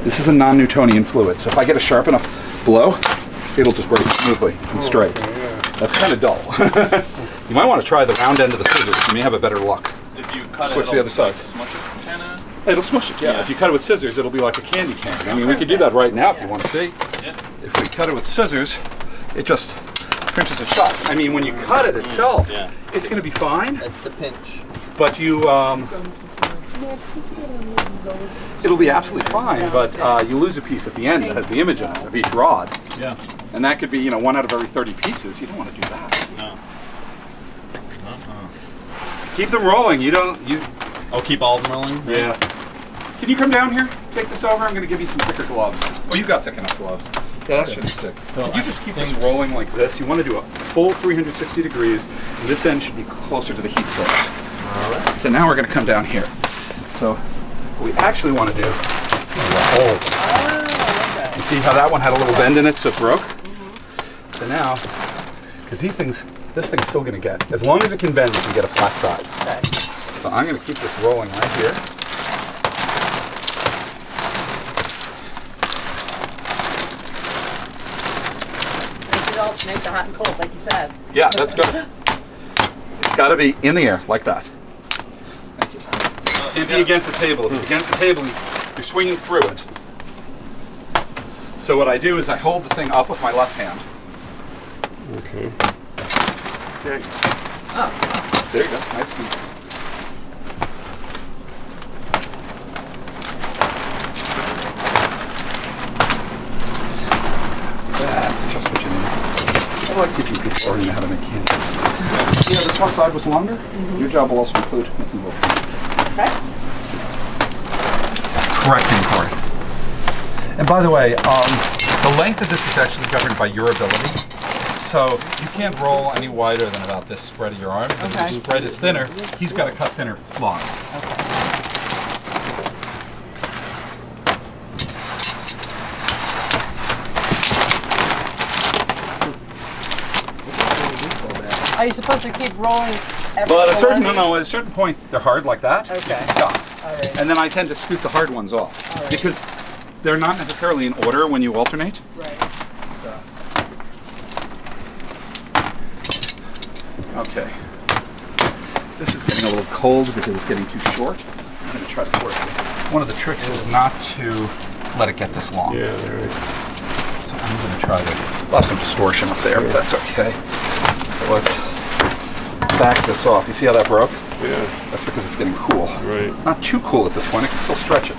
Speaker 1: This is a non-Newtonian fluid, so if I get a sharp enough blow, it'll just break smoothly and straight. That's kind of dull. You might want to try the round end of the scissors. You may have a better luck.
Speaker 4: If you cut
Speaker 1: Switch
Speaker 4: it,
Speaker 1: the other side.
Speaker 4: Smush it, kinda.
Speaker 1: It'll smush it, yeah. If you cut it with scissors, it'll be like a candy cane. I mean, we could do that right now if you want to see.
Speaker 4: Yeah.
Speaker 1: If we cut it with scissors, it just pinches it shut. I mean, when you cut it itself, it's going to be fine.
Speaker 5: That's the pinch.
Speaker 1: But you, it'll be absolutely fine, but you lose a piece at the end that has the image in it of each rod.
Speaker 4: Yeah.
Speaker 1: And that could be, 1 out of every 30 pieces. You don't want to do that.
Speaker 4: No.
Speaker 1: Keep them rolling.
Speaker 4: I'll keep all of them rolling? Right?
Speaker 1: Yeah. Can you come down here? Take this over. I'm going to give you some thicker gloves. Oh, you got thick enough gloves. Yeah, that should stick. Could you just keep this rolling like this? You want to do a full 360 degrees, and this end should be closer to the heat source. All right. So now we're going to come down here. So what we actually want to do is hold. You see how that one had a little bend in it, so it broke? So now, because this thing's still going to get, as long as it can bend, you can get a flat side.
Speaker 2: Okay.
Speaker 1: So I'm going to keep this rolling right here.
Speaker 2: It alternate the hot and cold, like you said.
Speaker 1: Yeah, that's good. It's got to be in the air, like that. Thank you. It can't be against the table. If it's against the table, you're swinging through it. So what I do is I hold the thing up with my left hand.
Speaker 3: Okay.
Speaker 1: There you go. Oh. There you go. Nice and easy. That's just what you need. I like teaching people already how to make candy. Yeah, this one side was longer. Your job will also include making more.
Speaker 2: Okay.
Speaker 1: Correcting for it. And by the way, the length of this is actually governed by your ability. So you can't roll any wider than about this spread of your arm. If
Speaker 2: Okay.
Speaker 1: your spread is thinner, he's got to cut thinner logs.
Speaker 2: Are you supposed to keep rolling every
Speaker 1: But at a certain
Speaker 2: one?
Speaker 1: at a certain point, they're hard like that.
Speaker 2: Okay.
Speaker 1: You can stop.
Speaker 2: All right.
Speaker 1: And then I tend to scoot the hard ones off because they're not necessarily in order when you alternate.
Speaker 2: Right.
Speaker 1: Okay. This is getting a little cold because it's getting too short. I'm going to try to force it. One of the tricks is not to let it get this long.
Speaker 3: Yeah, right.
Speaker 1: So I'm going to try to... Lost some distortion up there, but that's okay. So let's back this off. You see how that broke?
Speaker 3: Yeah,
Speaker 1: That's because it's getting cool.
Speaker 3: right.
Speaker 1: Not too cool at this point. I can still stretch it.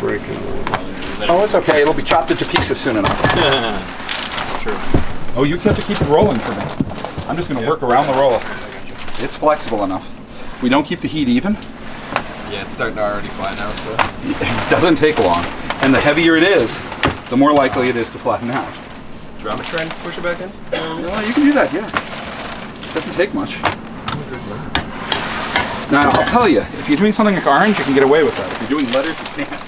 Speaker 3: Breaking a little bit.
Speaker 1: Oh, it's okay. It'll be chopped into pieces soon enough.
Speaker 4: True.
Speaker 1: Oh, you have to keep it rolling for me. I'm just going to work around the roller. It's flexible enough. We don't keep the heat even.
Speaker 5: Yeah, it's starting to already flatten out, so.
Speaker 1: It doesn't take long. And the heavier it is, the more likely it is to flatten out.
Speaker 5: Do you want me to try and push it back in?
Speaker 1: Well, you can do that, yeah. It doesn't take much. Now, I'll tell you, if you're doing something like orange, you can get away with that. If you're doing letters, you can't.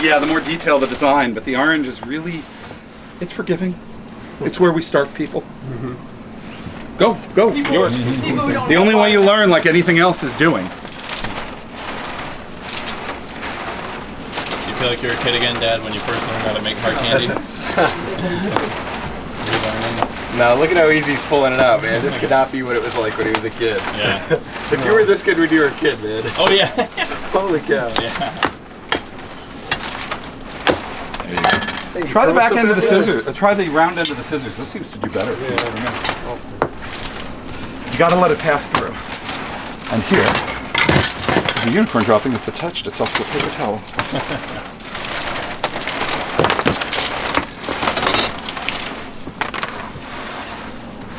Speaker 1: Yeah, the more detailed the design, but the orange is really, it's forgiving. It's where we start people. Go, yours. The only way you learn, like anything else, is doing.
Speaker 4: Do you feel like you're a kid again, Dad, when you first learned how to make hard candy? Relearning?
Speaker 5: No, look at how easy he's pulling it out, man. This could not be what it was like when he was a kid.
Speaker 4: Yeah.
Speaker 5: If you were this kid when you were a kid, man.
Speaker 4: Oh, yeah.
Speaker 5: Holy cow.
Speaker 4: Yeah.
Speaker 1: Try the back end of the scissors. Try the round end of the scissors. This seems to do better. You got to let it pass through. And here, the unicorn dropping that's attached itself to a paper towel.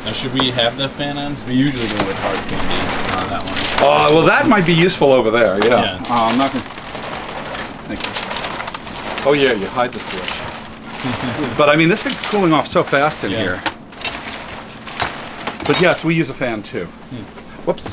Speaker 4: Now, should we have the fan ends? We usually go with hard candy on that one.
Speaker 1: Oh, well, that might be useful over there. Yeah.
Speaker 4: Yeah.
Speaker 1: I'm not going to. Thank you. Oh, yeah, you hide the switch. But I mean, this thing's cooling off so fast in here. But yes, we use a fan too. Whoops.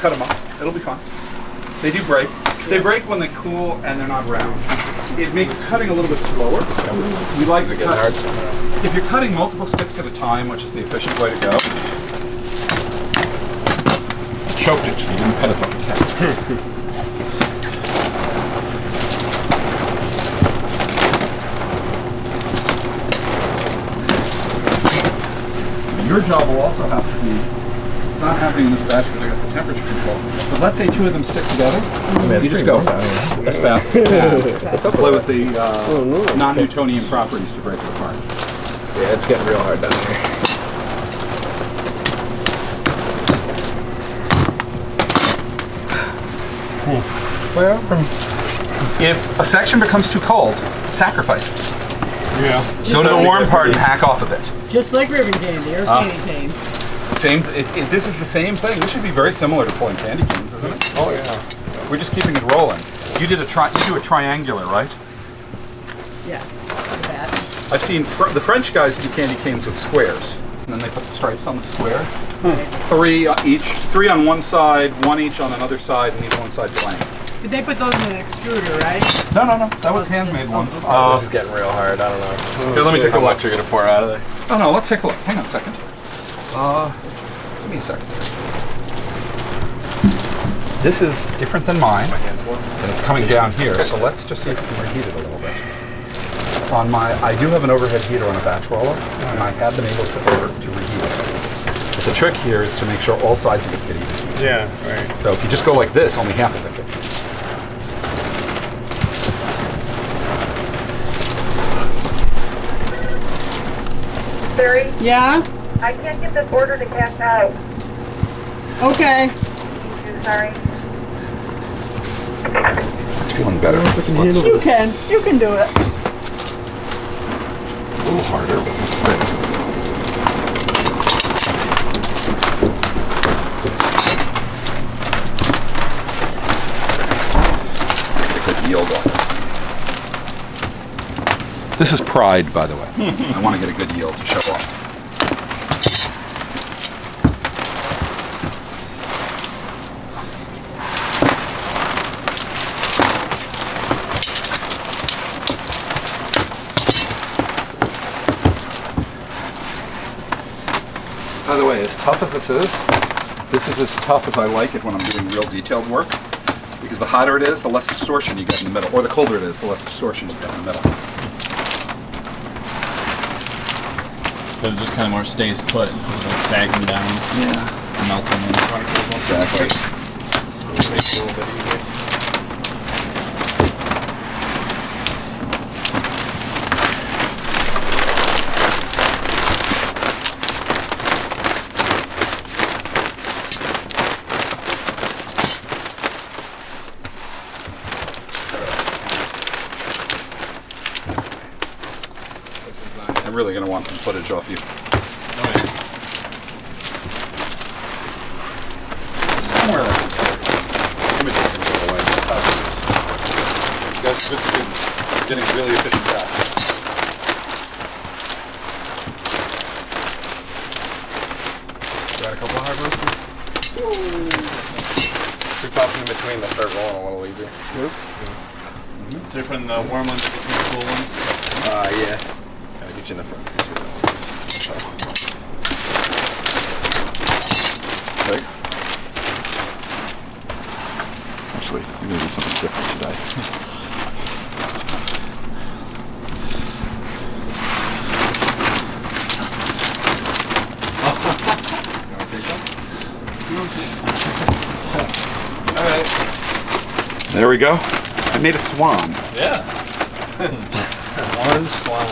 Speaker 1: cut them up. It'll be fine. They do break. They break when they cool and they're not round. It makes cutting a little bit slower. We like to cut. If you're cutting multiple sticks at a time, which is the efficient way to go. Choked it. You didn't cut it like that. Your job will also have to be, it's not happening in this batch because I got the temperature control, but let's say two of them stick together, you just go as fast as you can. Play with the non-Newtonian properties to break it apart.
Speaker 5: Yeah, it's getting real hard down here.
Speaker 1: Well, if a section becomes too cold, sacrifice it.
Speaker 3: Yeah.
Speaker 1: Go to the warm part and hack off of it.
Speaker 2: Just like ribbon candy or candy canes.
Speaker 1: Same. This is the same thing. This should be very similar to pulling candy canes, isn't it?
Speaker 3: Oh yeah.
Speaker 1: We're just keeping it rolling. You do a triangular, right?
Speaker 2: Yes. That.
Speaker 1: I've seen the French guys do candy canes with squares, and then they put the stripes on the square. Three each, three on one side, one each on another side, and leave one side blank.
Speaker 2: Did they put those in an extruder, right?
Speaker 1: No. That was handmade one.
Speaker 5: This is getting real hard. I don't know.
Speaker 1: Here, let me take a look.
Speaker 5: You're gonna pour out of there.
Speaker 1: Oh no, let's take a look. Hang on a second. Give me a second. This is different than mine, and it's coming down here. So let's just see if we can reheat it a little bit. I do have an overhead heater on a batch roller, and I have been able to reheat it. But the trick here is to make sure all sides of it get even.
Speaker 3: Yeah, right.
Speaker 1: So if you just go like this, only half of it gets heated.
Speaker 8: Barry,
Speaker 2: Yeah?
Speaker 8: I can't get this order to cash out.
Speaker 2: Okay.
Speaker 8: I'm sorry.
Speaker 1: It's feeling better.
Speaker 2: You can do it.
Speaker 1: A little harder, but it's good. Get a good yield off it. This is pride, by the way. I want to get a good yield to show off. By the way, as tough as this is as tough as I like it when I'm doing real detailed work. Because the hotter it is, the less distortion you get in the middle. Or the colder it is, the less distortion you get in the middle.
Speaker 4: But it just kind of more stays put instead of like sagging down,
Speaker 1: Yeah.
Speaker 4: melting in.
Speaker 1: Exactly.
Speaker 5: Makes it a little bit easier. I'm really going to want some footage off you. Somewhere around here. Images can go away. You guys are good students. You're getting a really efficient job. Got a couple of hard roasters? We pop them in between, they'll start rolling a little easier.
Speaker 4: So you're putting the warm ones in between the cool ones?
Speaker 5: Yeah. Gotta get you in the front.
Speaker 1: Okay. Actually, I'm going to do something different today.
Speaker 5: Alright.
Speaker 1: There we go. I made a swan.
Speaker 4: Yeah. Orange slime.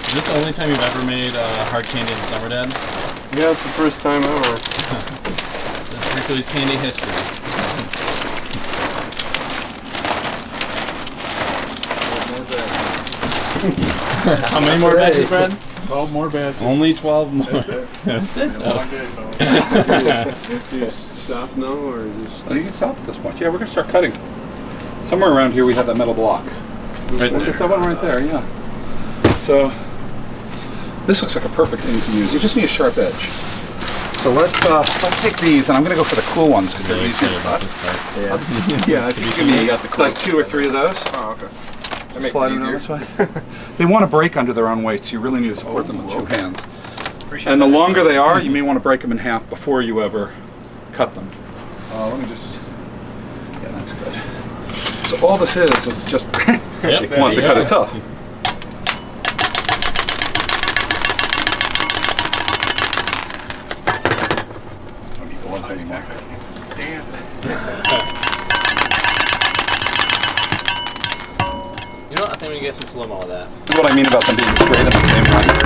Speaker 4: Is this the only time you've ever made hard candy in the summer, Dad?
Speaker 3: Yeah, it's the first time ever.
Speaker 4: That's Hercules candy history. How many more batches, Brad?
Speaker 3: 12 more batches.
Speaker 4: Only 12 more.
Speaker 3: That's it.
Speaker 4: That's it? Oh.
Speaker 3: Long day, though. Do you stop now or just...
Speaker 1: Well, you can stop at this point. Yeah, we're going to start cutting. Somewhere around here we have that metal block.
Speaker 4: Right
Speaker 1: That's
Speaker 4: there.
Speaker 1: that one right there, yeah. So, This looks like a perfect thing to use. You just need a sharp edge. So let's take these, and I'm going to go for the cool ones because they're easier to cut. Yeah, if you give me like 2 or 3 of those.
Speaker 6: Oh, okay. That makes
Speaker 1: Slide
Speaker 6: it
Speaker 1: them
Speaker 6: easier.
Speaker 1: this way. They want to break under their own weight, so you really need to support them with 2 hands. And the longer they are, you may want to break them in half before you ever cut them. Let me just. Yeah, that's good. So all this is just it wants to cut itself.
Speaker 4: You know what? I think we can get some slow-mo of that.
Speaker 1: This is what I mean about them being straight at the same length.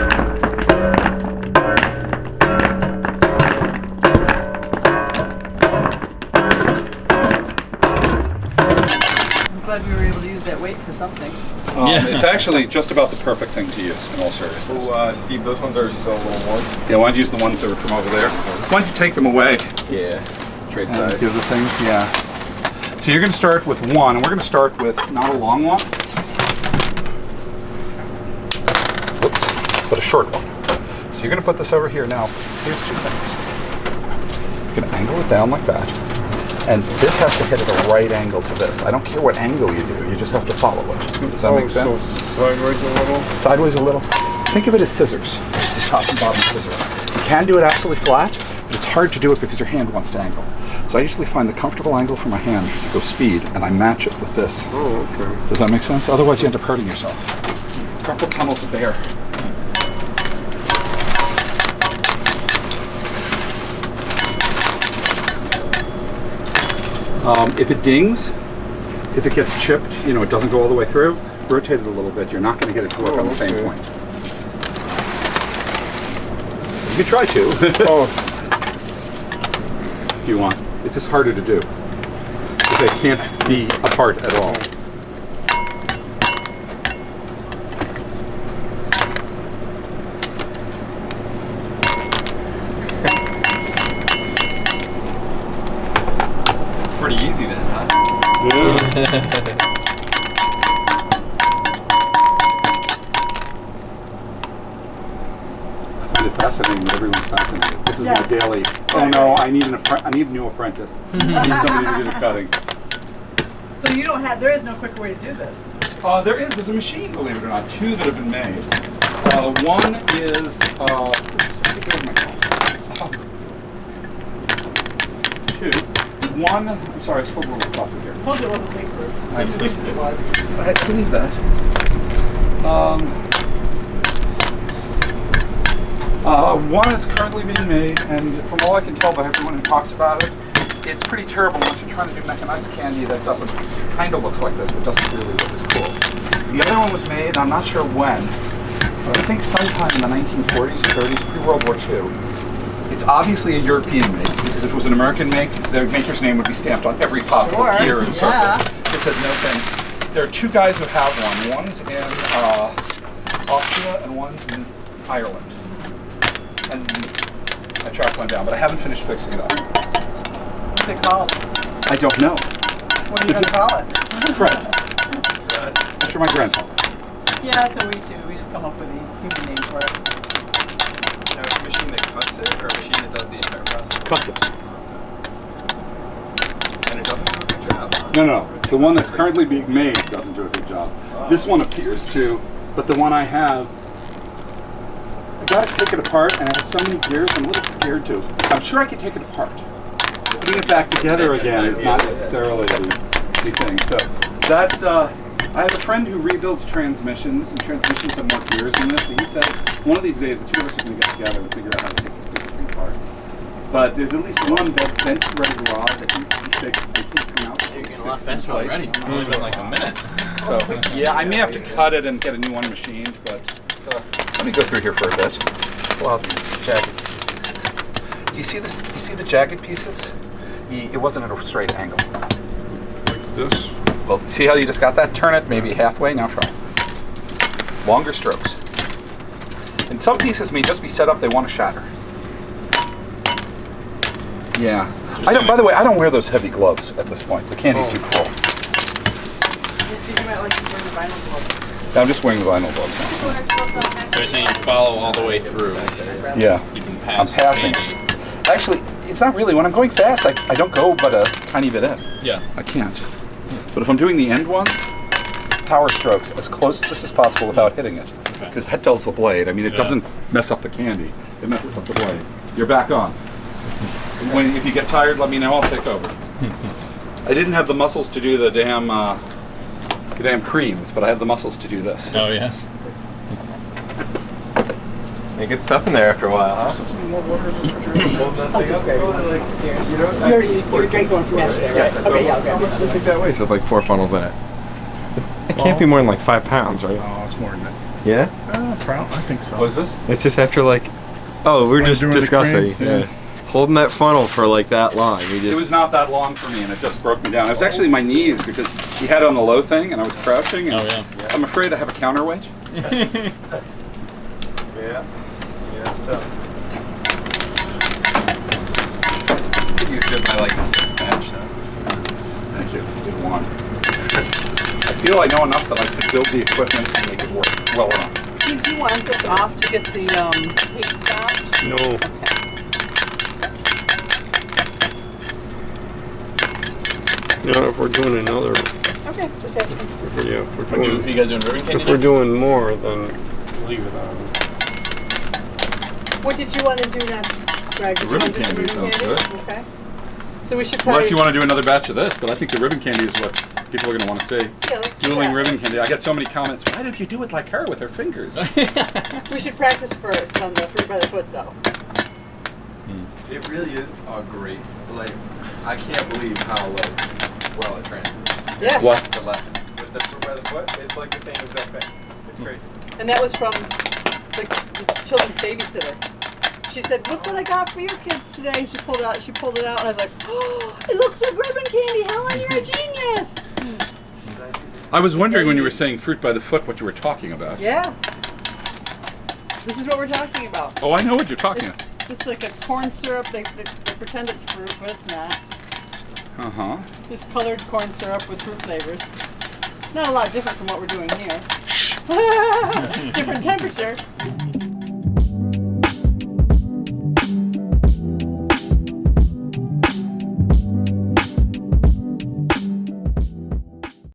Speaker 2: I'm glad we were able to use that weight for something.
Speaker 1: It's actually just about the perfect thing to use, in all seriousness.
Speaker 6: So, Steve, those ones are still a little warm.
Speaker 1: Yeah, why don't you use the ones that are from over there? Why don't you take them away?
Speaker 6: Yeah. Trade
Speaker 1: And
Speaker 6: sides.
Speaker 1: give the things, yeah. So you're going to start with one, and we're going to start with not a long one. Whoops, but a short one. So you're going to put this over here. Now, here's 2 things. You're going to angle it down like that. And this has to hit at a right angle to this. I don't care what angle you do, you just have to follow it. Does that make sense?
Speaker 6: So sideways a little.
Speaker 1: Sideways a little. Think of it as scissors, the top and bottom scissors. You can do it absolutely flat, but it's hard to do it because your hand wants to angle. So I usually find the comfortable angle for my hand to go speed, and I match it with this.
Speaker 6: Oh, okay.
Speaker 1: Does that make sense? Otherwise you end up hurting yourself. Carpal tunnel's a bear. If it dings, if it gets chipped, you know, it doesn't go all the way through, rotate it a little bit. You're not going to get it to work on the same point. You can try to. If you want. It's just harder to do. Because they can't be apart at all.
Speaker 6: It's pretty easy then, huh?
Speaker 1: I find it fascinating that everyone's fascinated. This is
Speaker 2: Yes.
Speaker 1: my daily. Oh no, I need a new apprentice. I need somebody to do the cutting.
Speaker 2: So you don't have, there is no quicker way to do this.
Speaker 1: There's a machine, believe it or not, 2 that have been made. One is, two. One, I'm sorry, I spoke a little tougher here.
Speaker 2: I told you it wasn't leak-proof.
Speaker 1: I
Speaker 2: I wish it was.
Speaker 1: I believe that. One is currently being made, and from all I can tell by everyone who talks about it, it's pretty terrible once you're trying to do mechanized candy that doesn't, kind of looks like this, but doesn't really look as cool. The other one was made, I'm not sure when, but I think sometime in the 1940s or 30s, pre-World War II. It's obviously a European make, because if it was an American make, the maker's name would be stamped on every possible
Speaker 2: Sure,
Speaker 1: gear and
Speaker 2: yeah.
Speaker 1: surface. This has no thing. There are 2 guys who have one. One's in Austria and one's in Ireland. And I tracked one down, but I haven't finished fixing it up.
Speaker 2: What's it called?
Speaker 1: I don't know.
Speaker 2: What are you going to call it?
Speaker 1: Fred. After my grandfather.
Speaker 2: Yeah, that's what we do. We just come up with the human name for it.
Speaker 6: Now, it's a machine that cuts it, or a machine that does the entire process?
Speaker 1: Cuts it.
Speaker 6: And it doesn't do a good job.
Speaker 1: No. The one that's currently being made doesn't do a good job. This one appears to, but the one I have, I gotta take it apart, and it has so many gears, I'm a little scared to. I'm sure I could take it apart. Putting it back together again is not necessarily the thing. So that's, I have a friend who rebuilds transmissions, and transmissions have more gears in this, and he said one of these days the 2 of us are going to get together and figure out how to take this stupid thing apart. But there's at least one that's bent ready to rod that needs to be fixed. They keep coming out.
Speaker 4: You're getting a lot faster already. It's only been like a minute.
Speaker 1: So yeah, I may have to cut it and get a new one machined, but let me go through here for a bit. Pull out these jagged pieces. Do you see this? Do you see the jagged pieces? It wasn't at a straight angle.
Speaker 6: Like this?
Speaker 1: Well, see how you just got that? Turn it maybe halfway. Now try. Longer strokes. And some pieces may just be set up. They want to shatter. Yeah. I don't. By the way, I don't wear those heavy gloves at this point. The candy's too cool.
Speaker 2: You might like to bring the vinyl glove.
Speaker 1: I'm just wearing the vinyl gloves.
Speaker 4: So you're saying you follow all the way through.
Speaker 1: Yeah.
Speaker 4: You can
Speaker 1: I'm
Speaker 4: pass
Speaker 1: passing.
Speaker 4: candy.
Speaker 1: Actually, it's not really. When I'm going fast, I don't go but a tiny bit in.
Speaker 4: Yeah.
Speaker 1: I can't. But if I'm doing the end one, power strokes as close to this as possible without hitting it. Because that dulls the blade. I mean, it doesn't mess up the candy. It messes up the blade. You're back on. If you get tired, let me know. I'll take over. I didn't have the muscles to do the damn creams, but I have the muscles to do this.
Speaker 4: Oh yeah.
Speaker 6: You get stuff in there after a while, huh?
Speaker 2: You're great going from yesterday, right? Okay, yeah, okay.
Speaker 6: I think that way. So like 4 funnels in it. It can't be more than like 5 pounds, right?
Speaker 7: Oh, it's more than that.
Speaker 6: Yeah?
Speaker 7: I think so.
Speaker 1: What is this?
Speaker 6: It's just after like, oh, we were just
Speaker 7: doing the
Speaker 6: discussing.
Speaker 7: creams, yeah.
Speaker 6: Holding that funnel for like that long.
Speaker 1: It was not that long for me, and it just broke me down. It was actually my knees because he had it on the low thing, and I was crouching. And
Speaker 4: Oh yeah.
Speaker 1: I'm afraid I have a counterweight.
Speaker 6: Yeah, it's tough. You sit by like the 6th bench though.
Speaker 1: Thank you. Good one. I feel I know enough that I could build the equipment and make it work well enough.
Speaker 2: Steve, do you want this off to get the heat stopped?
Speaker 3: No. Yeah, if we're doing another,
Speaker 2: Okay, just asking.
Speaker 3: if we're
Speaker 4: You
Speaker 3: doing,
Speaker 4: guys doing ribbon candy
Speaker 3: if we're
Speaker 4: next?
Speaker 3: doing more, then leave it on.
Speaker 2: What did you want to do next, Greg? Did you
Speaker 1: ribbon
Speaker 2: want to do some
Speaker 1: candy sounds
Speaker 2: candy?
Speaker 1: good.
Speaker 2: Okay. So we should probably...
Speaker 1: Unless you want to do another batch of this, but I think the ribbon candy is what people are going to want to see.
Speaker 2: Yeah, let's do
Speaker 1: Dueling
Speaker 2: that.
Speaker 1: ribbon candy. I get so many comments. Why don't you do it like her with her fingers?
Speaker 2: We should practice first on the fruit by the foot, though.
Speaker 6: It really is a great, like, I can't believe how well it transfers.
Speaker 2: Yeah.
Speaker 1: What?
Speaker 6: The lesson. With the fruit by the foot, it's like the same exact thing. It's crazy.
Speaker 2: And that was from the children's babysitter. She said, "Look what I got for your kids today." She pulled it out, and I was like, "Oh, it looks like ribbon candy. Helen, you're a genius."
Speaker 1: I was wondering when you were saying fruit by the foot what you were talking about.
Speaker 2: Yeah. This is what we're talking about.
Speaker 1: Oh, I know what you're talking about.
Speaker 2: It's just like a corn syrup. They pretend it's fruit, but it's not.
Speaker 1: Uh-huh.
Speaker 2: This colored corn syrup with fruit flavors. Not a lot different from what we're doing here. Different temperature.